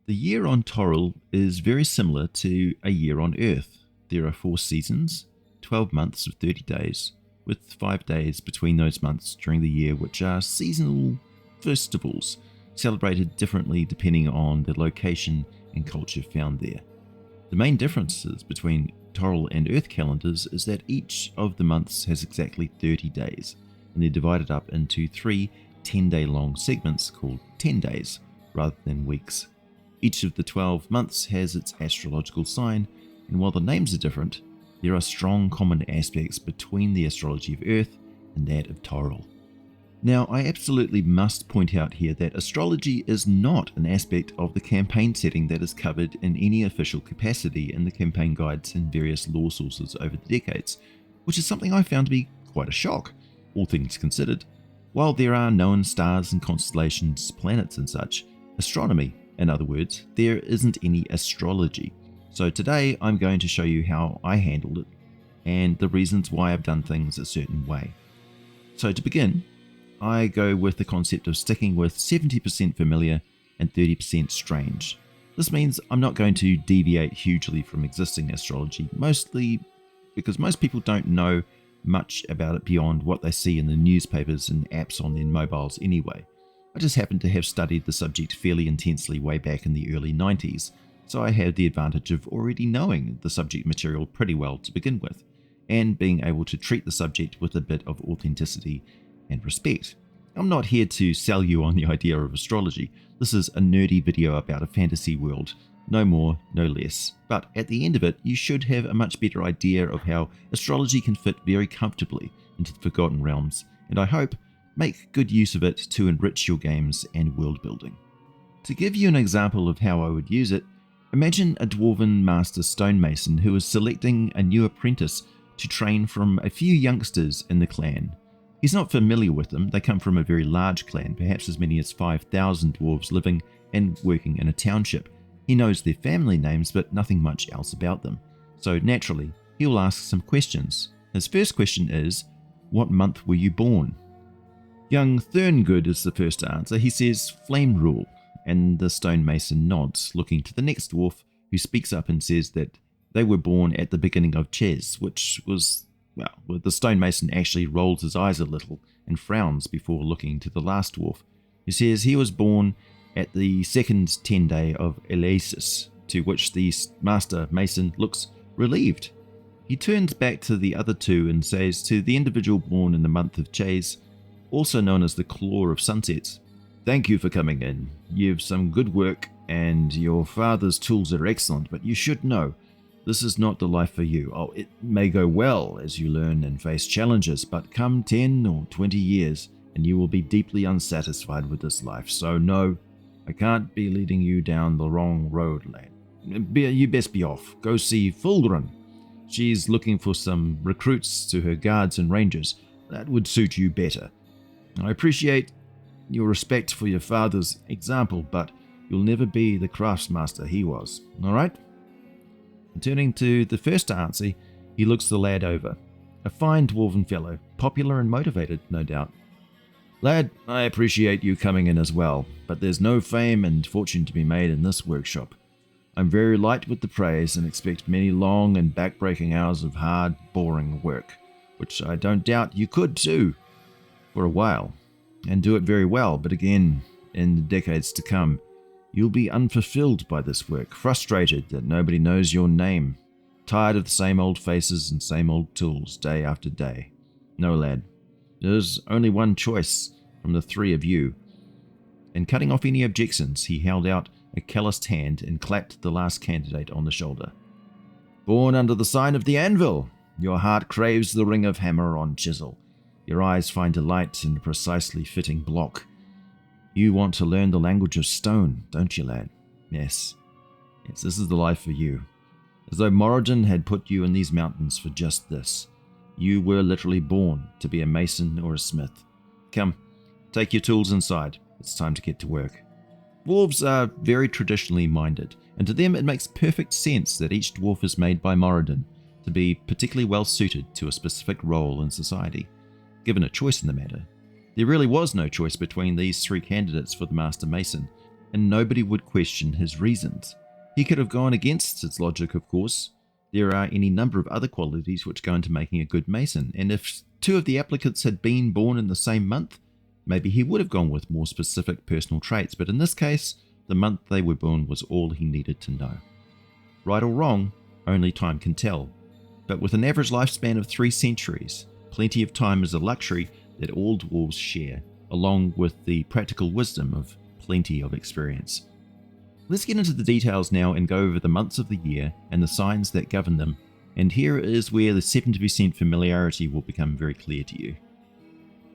The year on Toril is very similar to a year on Earth. There are 4 seasons, 12 months of 30 days, with 5 days between those months during the year, which are seasonal festivals, celebrated differently depending on the location and culture found there. The main differences between Toril and Earth calendars is that each of the months has exactly 30 days, and they're divided up into 3 10-day long segments called 10 days, rather than weeks. Each of the 12 months has its astrological sign, and while the names are different, there are strong common aspects between the astrology of Earth and that of Toril. Now, I absolutely must point out here that astrology is not an aspect of the campaign setting that is covered in any official capacity in the campaign guides and various lore sources over the decades, which is something I found to be quite a shock, all things considered. While there are known stars and constellations, planets and such, astronomy, in other words, there isn't any astrology. So today I'm going to show you how I handled it and the reasons why I've done things a certain way. So to begin, I go with the concept of sticking with 70% familiar and 30% strange. This means I'm not going to deviate hugely from existing astrology, mostly because most people don't know much about it beyond what they see in the newspapers and apps on their mobiles anyway. I just happen to have studied the subject fairly intensely way back in the early 90s, so I have the advantage of already knowing the subject material pretty well to begin with, and being able to treat the subject with a bit of authenticity and respect. I'm not here to sell you on the idea of astrology. This is a nerdy video about a fantasy world, no more, no less. But at the end of it, you should have a much better idea of how astrology can fit very comfortably into the Forgotten Realms, and I hope make good use of it to enrich your games and world building. To give you an example of how I would use it, imagine a dwarven master stonemason who is selecting a new apprentice to train from a few youngsters in the clan. He's not familiar with them. They come from a very large clan, perhaps as many as 5,000 dwarves living and working in a township. He knows their family names, but nothing much else about them. So naturally, he'll ask some questions. His first question is, what month were you born? Young Thurngood is the first to answer. He says, Flame Rule, and the stonemason nods, looking to the next dwarf, who speaks up and says that they were born at the beginning of Ches, which was, well, the stonemason actually rolls his eyes a little and frowns before looking to the last dwarf, who says he was born at the second 10 day of Elael, to which the master mason looks relieved. He turns back to the other two and says to the individual born in the month of Ches, also known as the Claw of Sunsets, thank you for coming in. You've some good work and your father's tools are excellent, but you should know this is not the life for you. Oh, it may go well as you learn and face challenges, but come 10 or 20 years and you will be deeply unsatisfied with this life. So no, I can't be leading you down the wrong road, lad. You best be off. Go see Fulgrim. She's looking for some recruits to her guards and rangers. That would suit you better. I appreciate your respect for your father's example, but you'll never be the craftsmaster he was, alright? Turning to the first to answer, he looks the lad over. A fine dwarven fellow, popular and motivated, no doubt. Lad, I appreciate you coming in as well, but there's no fame and fortune to be made in this workshop. I'm very light with the praise and expect many long and back-breaking hours of hard, boring work, which I don't doubt you could do for a while, and do it very well, but again, in the decades to come, you'll be unfulfilled by this work, frustrated that nobody knows your name, tired of the same old faces and same old tools day after day. No, lad, there's only one choice from the 3 of you. And cutting off any objections, he held out a calloused hand and clapped the last candidate on the shoulder. Born under the sign of the Anvil, your heart craves the ring of hammer on chisel. Your eyes find delight in a precisely fitting block. You want to learn the language of stone, don't you, lad? Yes, this is the life for you. As though Moradin had put you in these mountains for just this. You were literally born to be a mason or a smith. Come, take your tools inside. It's time to get to work. Dwarves are very traditionally minded, and to them it makes perfect sense that each dwarf is made by Moradin to be particularly well suited to a specific role in society. Given a choice in the matter, there really was no choice between these 3 candidates for the Master Mason. and nobody would question his reasons. He could have gone against his logic, of course. There are any number of other qualities which go into making a good mason, and if two of the applicants had been born in the same month, maybe he would have gone with more specific personal traits, but in this case, the month they were born was all he needed to know. Right or wrong, only time can tell. But with an average lifespan of 3 centuries, plenty of time is a luxury that all dwarves share, along with the practical wisdom of plenty of experience. Let's get into the details now and go over the months of the year and the signs that govern them, and here is where the 70% familiarity will become very clear to you.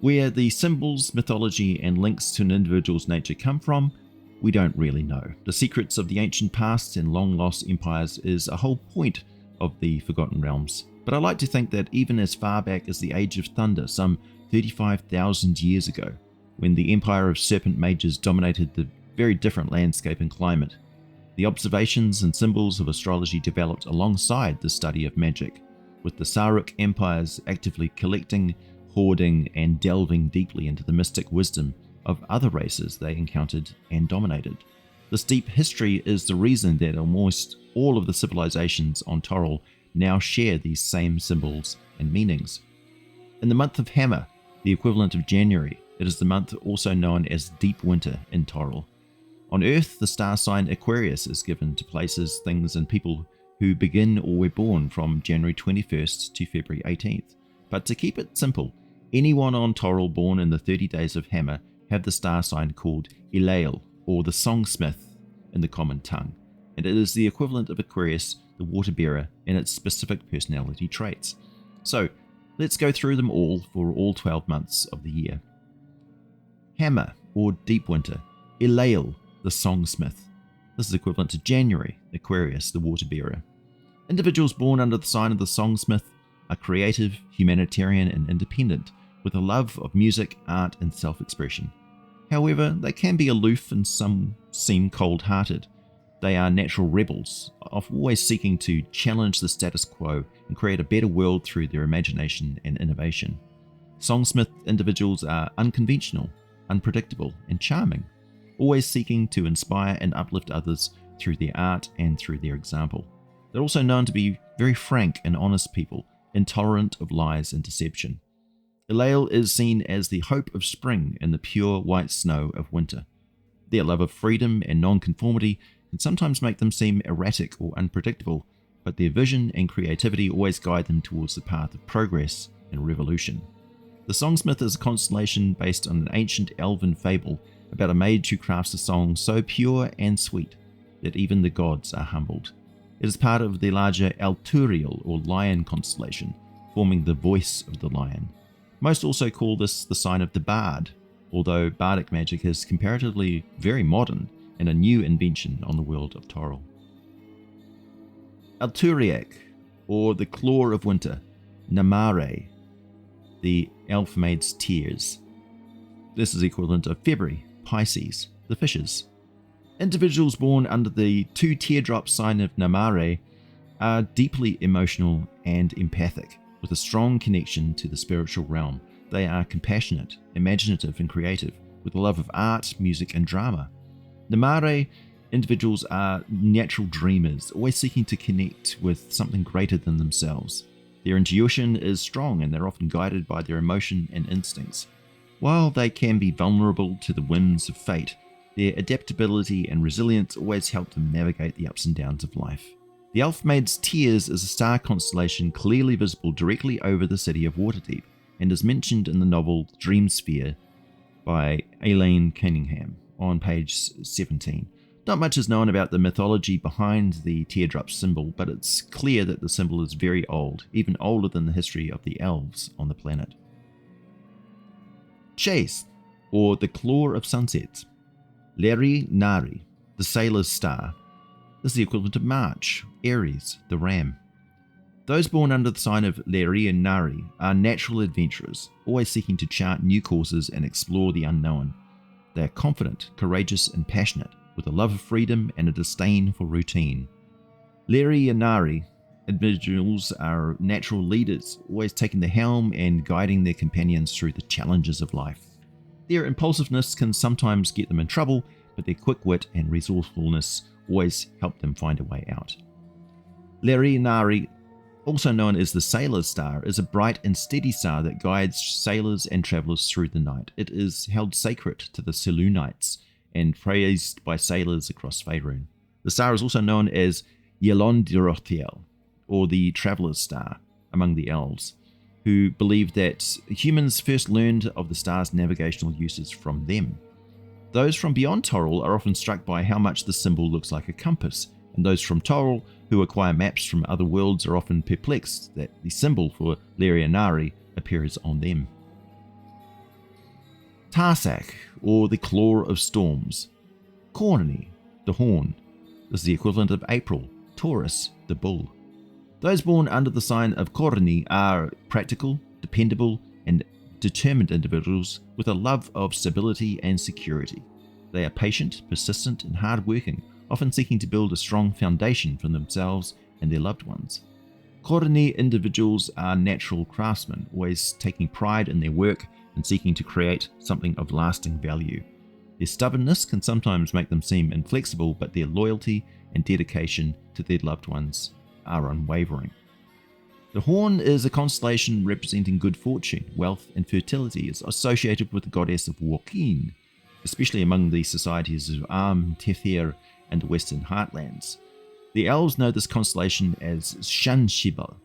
Where the symbols, mythology, and links to an individual's nature come from, we don't really know. The secrets of the ancient past and long-lost empires is a whole point of the Forgotten Realms, but I like to think that even as far back as the Age of Thunder, some 35,000 years ago, when the empire of Serpent mages dominated the very different landscape and climate, the observations and symbols of astrology developed alongside the study of magic, with the Saruk empires actively collecting, hoarding, and delving deeply into the mystic wisdom of other races they encountered and dominated. This deep history is the reason that almost all of the civilizations on Toril now share these same symbols and meanings. In the month of Hammer, the equivalent of January, it is the month also known as Deep Winter in Toril. On Earth, the star sign Aquarius is given to places, things, and people who begin or were born from January 21st to February 18th. But to keep it simple, anyone on Toril born in the 30 days of Hammer have the star sign called Elael, or the Songsmith in the common tongue, and it is the equivalent of Aquarius, the water bearer, in its specific personality traits. So, let's go through them all for all 12 months of the year. Hammer, or Deep Winter. Elael, the Songsmith. This is equivalent to January, Aquarius, the water bearer. Individuals born under the sign of the Songsmith are creative, humanitarian, and independent, with a love of music, art, and self-expression. However, they can be aloof and some seem cold-hearted. They are natural rebels, always seeking to challenge the status quo and create a better world through their imagination and innovation. Songsmith individuals are unconventional, unpredictable, and charming, always seeking to inspire and uplift others through their art and through their example. They're also known to be very frank and honest people, intolerant of lies and deception. Elael is seen as the hope of spring and the pure white snow of winter. Their love of freedom and non-conformity can sometimes make them seem erratic or unpredictable, but their vision and creativity always guide them towards the path of progress and revolution. The Songsmith is a constellation based on an ancient elven fable about a mage who crafts a song so pure and sweet that even the gods are humbled. It is part of the larger Alturiel or lion constellation, forming the voice of the lion. Most also call this the sign of the bard, although bardic magic is comparatively very modern and a new invention on the World of Toril. Alturiak, or the Claw of Winter. Namarie, the Elfmaid's Tears. This is equivalent of February, Pisces, the fishes. Individuals born under the 2 teardrop sign of Namarie are deeply emotional and empathic, with a strong connection to the spiritual realm. They are compassionate, imaginative, and creative, with a love of art, music, and drama. Namarie individuals are natural dreamers, always seeking to connect with something greater than themselves. Their intuition is strong, and they're often guided by their emotion and instincts. While they can be vulnerable to the whims of fate, their adaptability and resilience always help them navigate the ups and downs of life. The Elfmaid's Tears is a star constellation clearly visible directly over the city of Waterdeep, and is mentioned in the novel Dreamsphere by Aileen Cunningham on page 17. Not much is known about the mythology behind the teardrop symbol, but it's clear that the symbol is very old, even older than the history of the elves on the planet. Chase, or the Claw of Sunsets. Leriynari, the Sailor's Star. This is the equivalent of March, Aries, the Ram. Those born under the sign of Leriynari are natural adventurers, always seeking to chart new courses and explore the unknown. They are confident, courageous, and passionate, with a love of freedom and a disdain for routine. Leriynari individuals are natural leaders, always taking the helm and guiding their companions through the challenges of life. Their impulsiveness can sometimes get them in trouble, but their quick wit and resourcefulness always help them find a way out. Leriynari, also known as the Sailor's Star, is a bright and steady star that guides sailors and travelers through the night. It is held sacred to the Selûnites and praised by sailors across Faerun. The star is also known as Yelondirothiel, or the Traveller's Star, among the elves, who believe that humans first learned of the star's navigational uses from them. Those from beyond Toril are often struck by how much the symbol looks like a compass, and those from Toril who acquire maps from other worlds are often perplexed that the symbol for Leriynari appears on them. Tarsak, or the Claw of Storms. Khorni, the Horn, is the equivalent of April. Taurus, the Bull. Those born under the sign of Khorni are practical, dependable, and determined individuals with a love of stability and security. They are patient, persistent, and hard-working, often seeking to build a strong foundation for themselves and their loved ones. Khorni individuals are natural craftsmen, always taking pride in their work and seeking to create something of lasting value. Their stubbornness can sometimes make them seem inflexible, but their loyalty and dedication to their loved ones are unwavering. The Horn is a constellation representing good fortune, wealth, and fertility. It's associated with the goddess of Wokin, especially among the societies of Am, Tethir, and the Western Heartlands. The elves know this constellation as Shanshibal,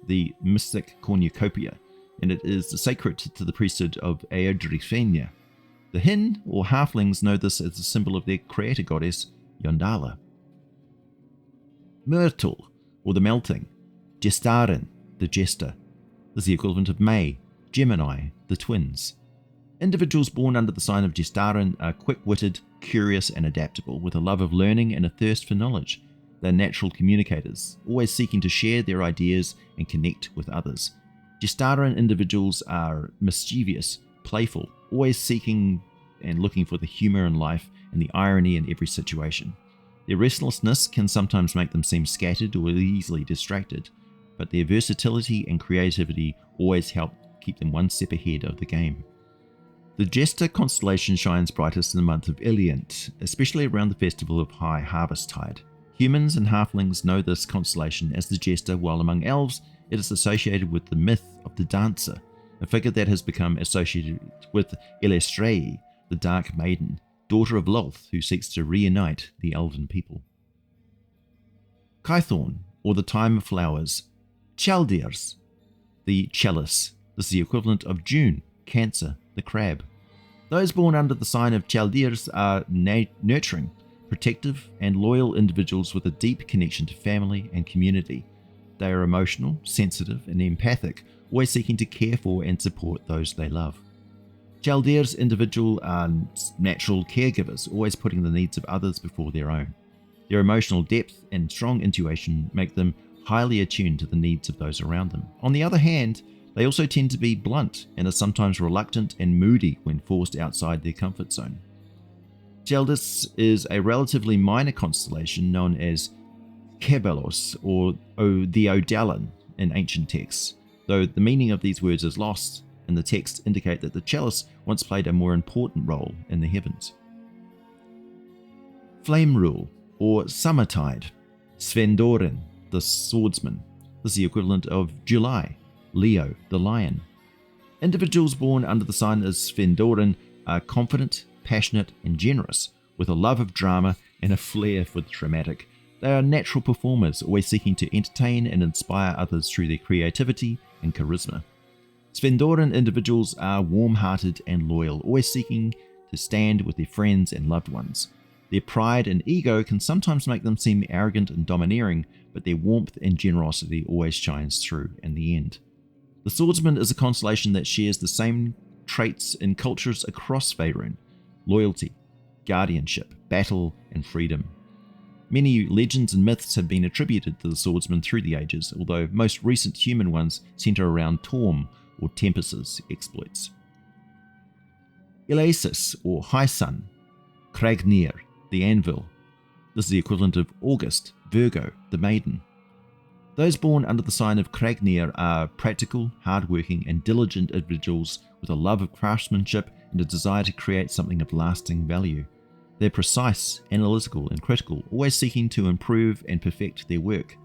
the mystic cornucopia, and it is sacred to the priesthood of Eodrifenia. The Hin, or halflings, know this as a symbol of their creator goddess, Yondala. Myrtle, or the melting. Jestarin, the jester, is the equivalent of May, Gemini, the twins. Individuals born under the sign of Jestarin are quick-witted, curious, and adaptable, with a love of learning and a thirst for knowledge. They're natural communicators, always seeking to share their ideas and connect with others. Jestarin individuals are mischievous, playful, always seeking and looking for the humor in life and the irony in every situation. Their restlessness can sometimes make them seem scattered or easily distracted, but their versatility and creativity always help keep them one step ahead of the game. The Jester constellation shines brightest in the month of Iliant, especially around the festival of High Harvest Tide. Humans and halflings know this constellation as the Jester, while among elves it is associated with the myth of the Dancer, a figure that has become associated with Elael, the Dark Maiden, daughter of Lolth, who seeks to reunite the elven people. Kythorn, or the Time of Flowers. Chaldirs, the Chalice, is the equivalent of June, Cancer, the crab. Those born under the sign of Chaldirs are nurturing, protective, and loyal individuals with a deep connection to family and community. They are emotional, sensitive, and empathic, always seeking to care for and support those they love. Chaldirs individuals are natural caregivers, always putting the needs of others before their own. Their emotional depth and strong intuition make them highly attuned to the needs of those around them. On the other hand, they also tend to be blunt and are sometimes reluctant and moody when forced outside their comfort zone. Chaldirs is a relatively minor constellation known as Kebelos, or the Odalan in ancient texts, though the meaning of these words is lost, and the texts indicate that the Chalice once played a more important role in the heavens. Flame Rule, or Summertide. Svendorin, the Swordsman, is the equivalent of July. Leo, the Lion. Individuals born under the sign of Svendorin are confident, passionate, and generous, with a love of drama and a flair for the dramatic. They are natural performers, always seeking to entertain and inspire others through their creativity and charisma. Svendorin individuals are warm-hearted and loyal, always seeking to stand with their friends and loved ones. Their pride and ego can sometimes make them seem arrogant and domineering, but their warmth and generosity always shines through in the end. The Swordsman is a constellation that shares the same traits in cultures across Faerun: loyalty, guardianship, battle, and freedom. Many legends and myths have been attributed to the Swordsman through the ages, although most recent human ones center around Torm or Tempest's exploits. Elasis, or High Sun. Kragnir, the Anvil. This is the equivalent of August, Virgo, the Maiden. Those born under the sign of Kragnir are practical, hardworking, and diligent individuals with a love of craftsmanship and a desire to create something of lasting value. They're precise, analytical, and critical, always seeking to improve and perfect their work.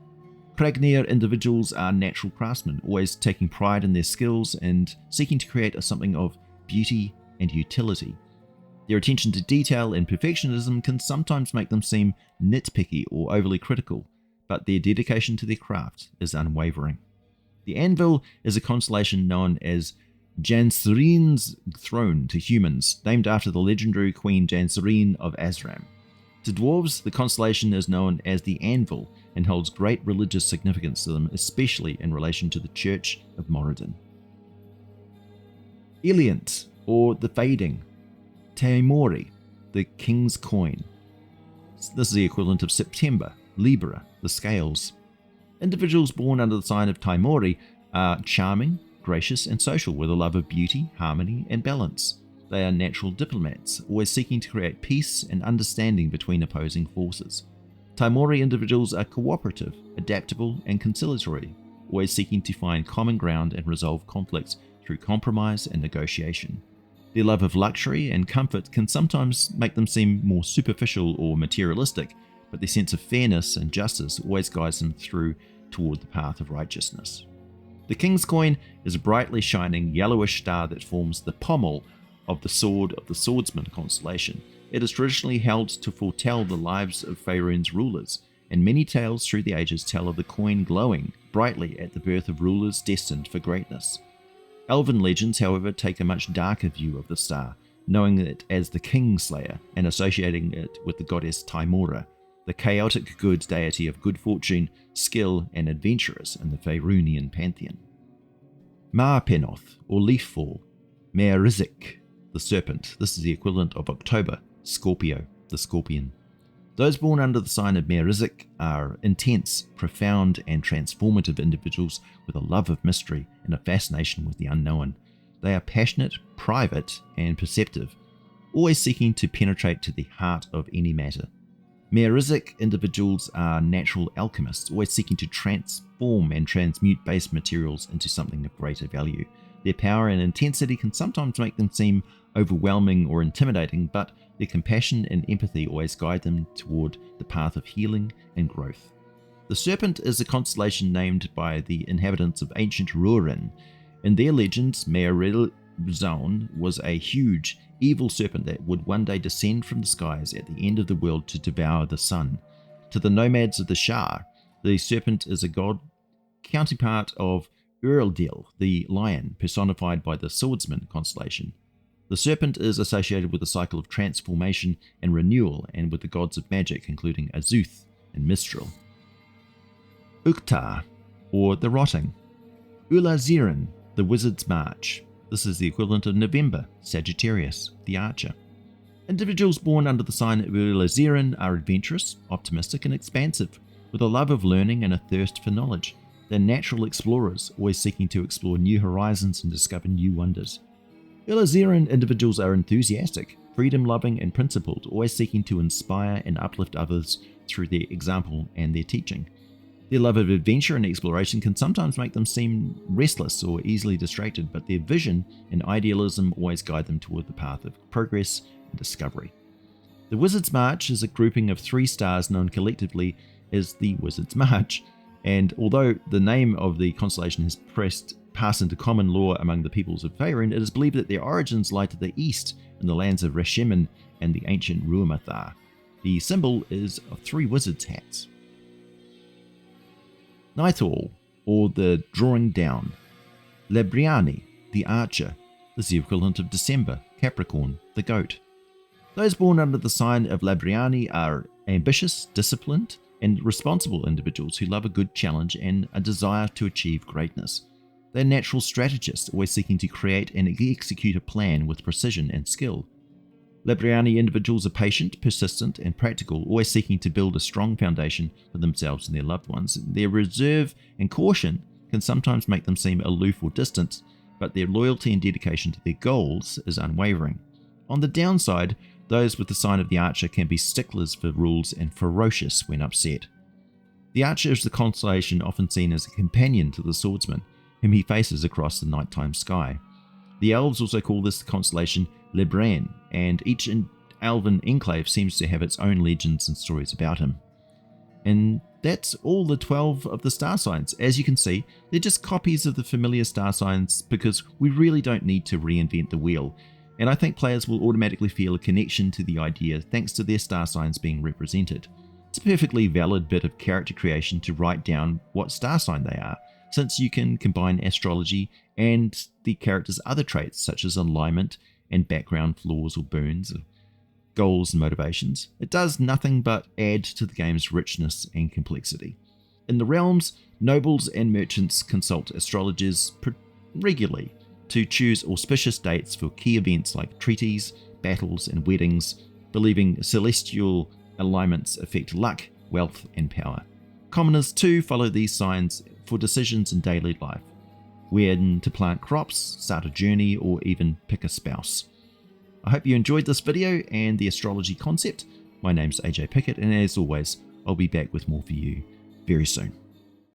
Kragnir individuals are natural craftsmen, always taking pride in their skills and seeking to create something of beauty and utility. Their attention to detail and perfectionism can sometimes make them seem nitpicky or overly critical, but their dedication to their craft is unwavering. The Anvil is a constellation known as Jestarin's throne to humans, named after the legendary Queen Jestarin of Azram. To dwarves, the constellation is known as the Anvil and holds great religious significance to them, especially in relation to the Church of Moradin. Eliant, or the Fading. Tymori, the King's Coin. This is the equivalent of September. Libra, the Scales. Individuals born under the sign of Tymori are charming, gracious, and social with a love of beauty, harmony, and balance. They are natural diplomats, always seeking to create peace and understanding between opposing forces. Tymori individuals are cooperative, adaptable, and conciliatory, always seeking to find common ground and resolve conflicts through compromise and negotiation. Their love of luxury and comfort can sometimes make them seem more superficial or materialistic, but their sense of fairness and justice always guides them toward the path of righteousness. The King's Coin is a brightly shining yellowish star that forms the pommel of the sword of the Swordsman constellation. It is traditionally held to foretell the lives of Faerun's rulers, and many tales through the ages tell of the coin glowing brightly at the birth of rulers destined for greatness. Elven legends, however, take a much darker view of the star, knowing it as the Kingslayer and associating it with the goddess Tymora, the chaotic good deity of good fortune, skill, and adventurers in the Faerunian pantheon. Marpenoth, or Leaffall. Maerizik, the Serpent. This is the equivalent of October. Scorpio, the Scorpion. Those born under the sign of Maerizik are intense, profound, and transformative individuals with a love of mystery and a fascination with the unknown. They are passionate, private, and perceptive, always seeking to penetrate to the heart of any matter. Maerizik individuals are natural alchemists, always seeking to transform and transmute base materials into something of greater value. Their power and intensity can sometimes make them seem overwhelming or intimidating, but their compassion and empathy always guide them toward the path of healing and growth. The Serpent is a constellation named by the inhabitants of ancient Rurin. In their legends, Maerizik was a huge, evil serpent that would one day descend from the skies at the end of the world to devour the sun. To the nomads of the Shah, the serpent is a god counterpart of Ulazirin, the lion, personified by the Swordsman constellation. The serpent is associated with the cycle of transformation and renewal, and with the gods of magic, including Azuth and Mistral. Uktar, or the Rotting. Ulazirin, the Wizard's March. This is the equivalent of November. Sagittarius, the Archer. Individuals born under the sign of Ulazirin are adventurous, optimistic, and expansive, with a love of learning and a thirst for knowledge. They're natural explorers, always seeking to explore new horizons and discover new wonders. Ulazirin individuals are enthusiastic, freedom-loving, and principled, always seeking to inspire and uplift others through their example and their teaching. Their love of adventure and exploration can sometimes make them seem restless or easily distracted, but their vision and idealism always guide them toward the path of progress and discovery. The Wizard's March is a grouping of 3 stars known collectively as the Wizard's March, and although the name of the constellation has passed into common lore among the peoples of Faerun, it is believed that their origins lie to the east in the lands of Reshimen and the ancient Ruamathar. The symbol is of 3 wizards' hats. Nightall, or the Drawing Down. Labriani, the Archer. This is the equivalent of December. Capricorn, the Goat. Those born under the sign of Labriani are ambitious, disciplined, and responsible individuals who love a good challenge and a desire to achieve greatness. They're natural strategists, always seeking to create and execute a plan with precision and skill. Labriani individuals are patient, persistent, and practical, always seeking to build a strong foundation for themselves and their loved ones. Their reserve and caution can sometimes make them seem aloof or distant, but their loyalty and dedication to their goals is unwavering. On the downside, those with the sign of the Archer can be sticklers for rules and ferocious when upset. The Archer is the constellation often seen as a companion to the Swordsman, whom he faces across the nighttime sky. The elves also call this constellation Libriani, and each elven enclave seems to have its own legends and stories about him. And that's all the 12 of the star signs. As you can see, they're just copies of the familiar star signs because we really don't need to reinvent the wheel. And I think players will automatically feel a connection to the idea thanks to their star signs being represented. It's a perfectly valid bit of character creation to write down what star sign they are, since you can combine astrology and the character's other traits such as alignment and background flaws or boons, or goals and motivations. It does nothing but add to the game's richness and complexity. In the realms, nobles and merchants consult astrologers regularly to choose auspicious dates for key events like treaties, battles, and weddings, believing celestial alignments affect luck, wealth, and power. Commoners too follow these signs for decisions in daily life, when to plant crops, start a journey, or even pick a spouse. I hope you enjoyed this video and the astrology concept. My name's AJ Pickett, and as always, I'll be back with more for you very soon.